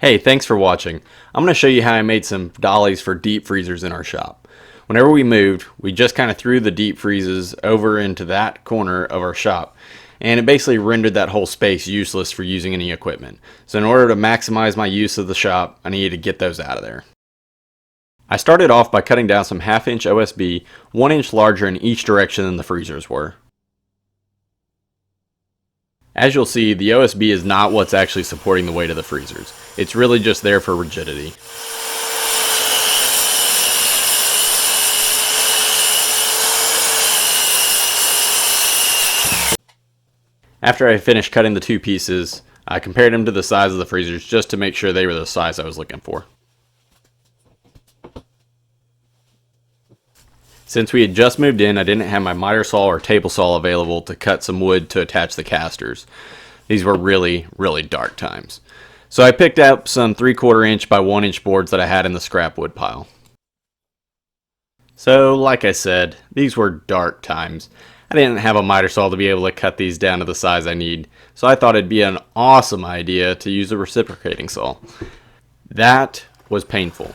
Hey, thanks for watching. I'm going to show you how I made some dollies for deep freezers in our shop. Whenever we moved, we just kind of threw the deep freezes over into that corner of our shop, and it basically rendered that whole space useless for using any equipment. So in order to maximize my use of the shop, I needed to get those out of there. I started off by cutting down some 1/2 inch OSB, 1 inch larger in each direction than the freezers were. As you'll see, the OSB is not what's actually supporting the weight of the freezers. It's really just there for rigidity. After I finished cutting the two pieces, I compared them to the size of the freezers just to make sure they were the size I was looking for. Since we had just moved in, I didn't have my miter saw or table saw available to cut some wood to attach the casters. These were really dark times. So I picked up some 3/4 inch by 1 inch boards that I had in the scrap wood pile. So like I said, these were dark times. I didn't have a miter saw to be able to cut these down to the size I need, so I thought it'd be an awesome idea to use a reciprocating saw. That was painful.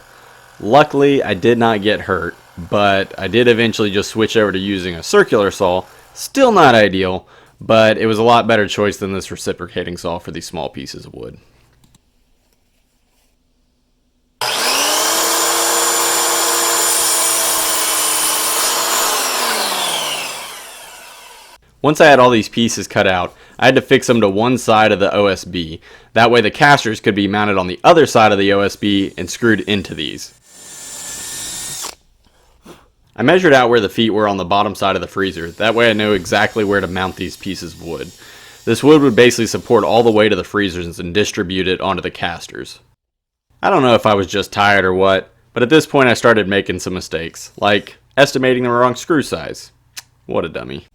Luckily, I did not get hurt, but I did eventually just switch over to using a circular saw. Still not ideal, but it was a lot better choice than this reciprocating saw for these small pieces of wood. Once I had all these pieces cut out, I had to fix them to one side of the OSB. That way the casters could be mounted on the other side of the OSB and screwed into these. I measured out where the feet were on the bottom side of the freezer. That way I know exactly where to mount these pieces of wood. This wood would basically support all the weight of the freezers and distribute it onto the casters. I don't know if I was just tired or what, but at this point I started making some mistakes, like estimating the wrong screw size. What a dummy.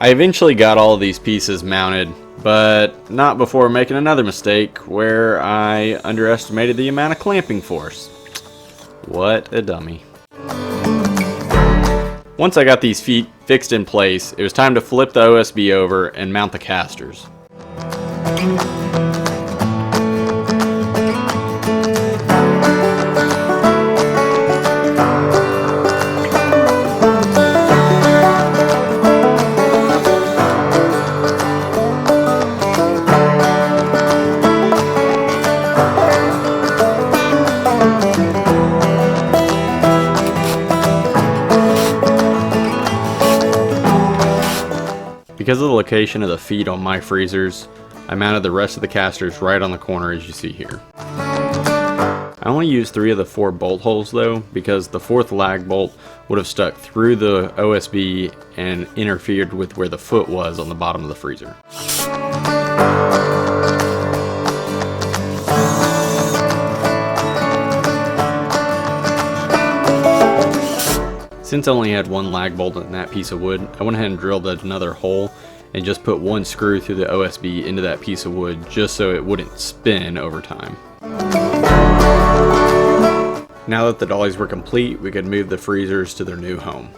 I eventually got all of these pieces mounted, but not before making another mistake where I underestimated the amount of clamping force. What a dummy. Once I got these feet fixed in place, it was time to flip the OSB over and mount the casters. Because of the location of the feet on my freezers, I mounted the rest of the casters right on the corner as you see here. I only used 3 of the 4 bolt holes though, because the 4th lag bolt would have stuck through the OSB and interfered with where the foot was on the bottom of the freezer. Since I only had 1 lag bolt in that piece of wood, I went ahead and drilled another hole and just put 1 screw through the OSB into that piece of wood just so it wouldn't spin over time. Now that the dollies were complete, we could move the freezers to their new home.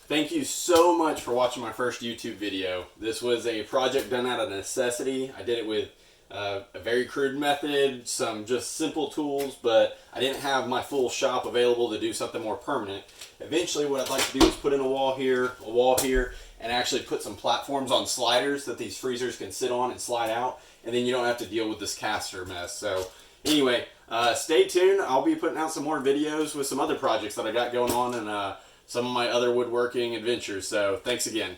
Thank you so much for watching my first YouTube video. This was a project done out of necessity. I did it with a very crude method, some just simple tools, but I didn't have my full shop available to do something more permanent. Eventually what I'd like to do is put in a wall here, and actually put some platforms on sliders that these freezers can sit on and slide out, and then you don't have to deal with this caster mess. So anyway, stay tuned. I'll be putting out some more videos with some other projects that I got going on and some of my other woodworking adventures. So thanks again.